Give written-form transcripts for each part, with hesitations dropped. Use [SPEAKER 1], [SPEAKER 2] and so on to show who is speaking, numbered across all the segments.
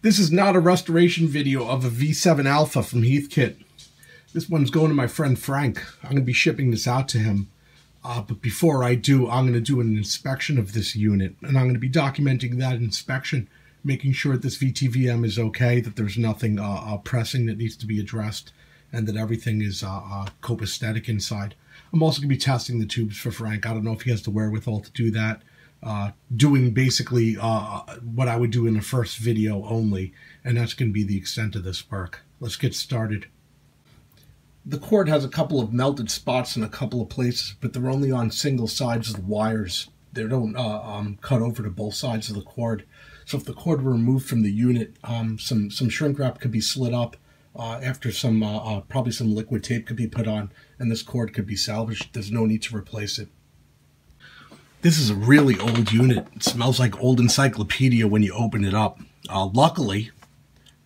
[SPEAKER 1] This is not a restoration video of a V7 Alpha from Heathkit. This one's going to my friend Frank. I'm going to be shipping this out to him. But before I do, I'm going to do an inspection of this unit. And I'm going to be documenting that inspection, making sure that this VTVM is okay, that there's nothing pressing that needs to be addressed, and that everything is copacetic inside. I'm also going to be testing the tubes for Frank. I don't know if he has the wherewithal to do that. Doing basically what I would do in the first video only, and that's going to be the extent of this work. Let's get started. The cord has a couple of melted spots in a couple of places, but they're only on single sides of the wires. They don't cut over to both sides of the cord. So if the cord were removed from the unit, some shrink wrap could be slid up after some probably some liquid tape could be put on, and this cord could be salvaged. There's no need to replace it. This is a really old unit. It smells like old encyclopedia when you open it up. Luckily,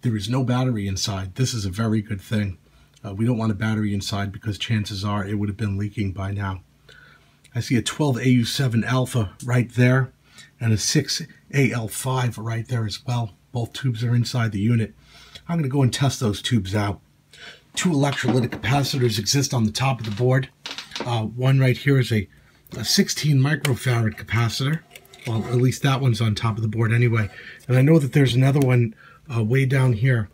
[SPEAKER 1] there is no battery inside. This is a very good thing. We don't want a battery inside because chances are it would have been leaking by now. I see a 12AU7 alpha right there and a 6AL5 right there as well. Both tubes are inside the unit. I'm going to go and test those tubes out. Two electrolytic capacitors exist on the top of the board. One right here is a 16 microfarad capacitor. Well, at least that one's on top of the board anyway. And I know that there's another one way down here.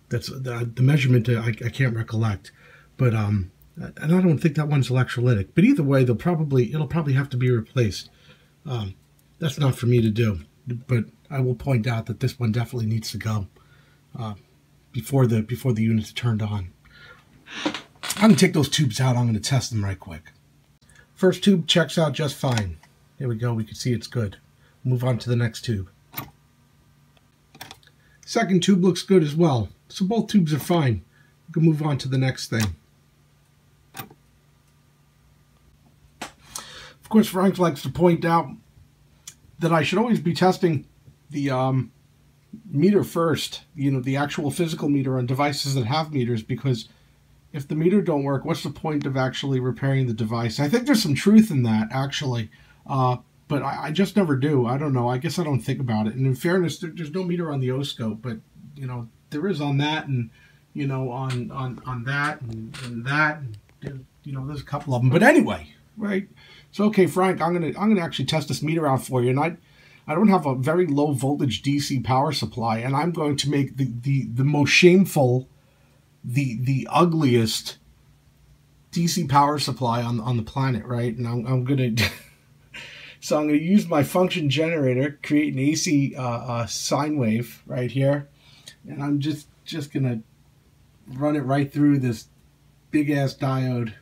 [SPEAKER 1] That's the measurement I can't recollect, but and I don't think that one's electrolytic. But either way, it'll probably have to be replaced. That's not for me to do, but I will point out that this one definitely needs to go before the unit's turned on. I'm gonna take those tubes out. I'm gonna test them right quick. First tube checks out just fine. There we go. We can see it's good. Move on to the next tube. Second tube looks good as well. So both tubes are fine. We can move on to the next thing. Of course, Frank likes to point out that I should always be testing the meter first, you know, the actual physical meter on devices that have meters, because if the meter don't work, what's the point of actually repairing the device? I think there's some truth in that, actually, but I just never do. I don't know. I guess I don't think about it. And in fairness, there's no meter on the O-scope, but, you know, there is on that, and, you know, on that, and that, and, you know, there's a couple of them. But anyway, right? So, okay, Frank, I'm gonna actually test this meter out for you, and I don't have a very low voltage DC power supply, and I'm going to make the most shameful, the ugliest DC power supply on the planet, right? And I'm gonna so I'm gonna use my function generator, create an AC sine wave right here, and I'm just gonna run it right through this big ass diode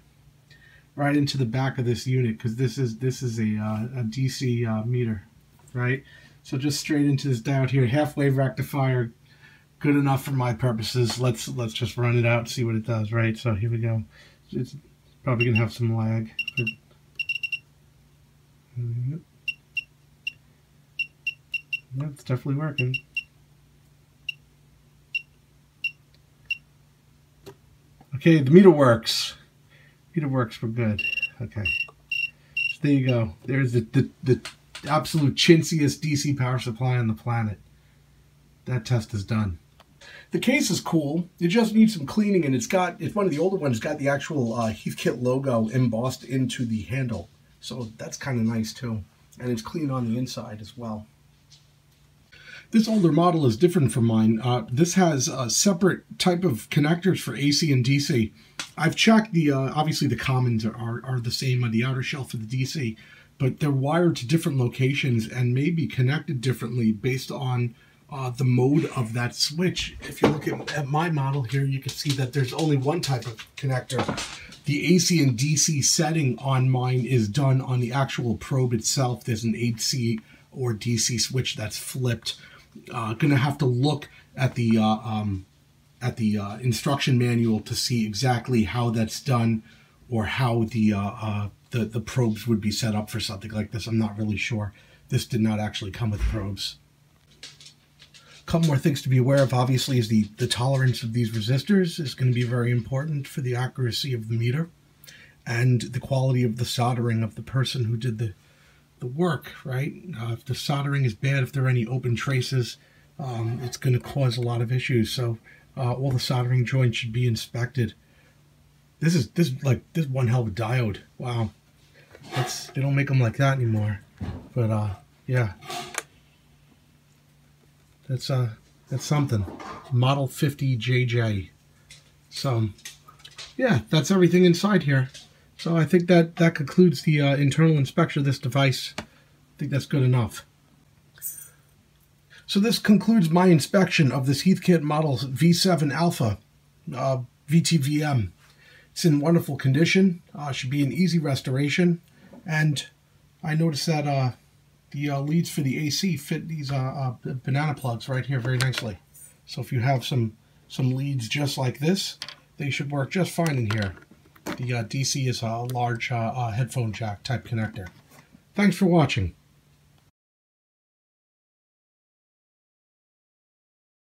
[SPEAKER 1] right into the back of this unit, because this is a DC meter, right? So just straight into this diode here, half wave rectifier. Good enough for my purposes. Let's just run it out and see what it does, right? So here we go. It's probably gonna have some lag. But yeah, it's definitely working. Okay, the meter works. Meter works. We're good. Okay. So there you go. There's the absolute chintziest DC power supply on the planet. That test is done. The case is cool. It just needs some cleaning, and it's one of the older ones. It's got the actual Heathkit logo embossed into the handle, so that's kind of nice too. And it's clean on the inside as well. This older model is different from mine. This has a separate type of connectors for AC and DC. I've checked the obviously the commons are the same on the outer shelf for the DC, but they're wired to different locations and may be connected differently based on the mode of that switch. If you look at my model here, you can see that there's only one type of connector. The AC and DC setting on mine is done on the actual probe itself. There's an AC or DC switch that's flipped. Gonna have to look at the instruction manual to see exactly how that's done, or how the probes would be set up for something like this. I'm not really sure. This did not actually come with probes. A couple more things to be aware of, obviously, is the tolerance of these resistors is going to be very important for the accuracy of the meter, and the quality of the soldering of the person who did the work, right? If the soldering is bad, if there are any open traces, it's going to cause a lot of issues. So all the soldering joints should be inspected. This is one hell of a diode. Wow, they don't make them like that anymore. But yeah, that's something. Model 50JJ. So yeah, that's everything inside here. So I think that concludes the internal inspection of this device. I think that's good enough. So this concludes my inspection of this Heathkit model V7 Alpha VTVM. It's in wonderful condition. Should be an easy restoration. And I noticed that the leads for the AC fit these banana plugs right here very nicely. So if you have some leads just like this, they should work just fine in here. The DC is a large headphone jack type connector. Thanks for watching.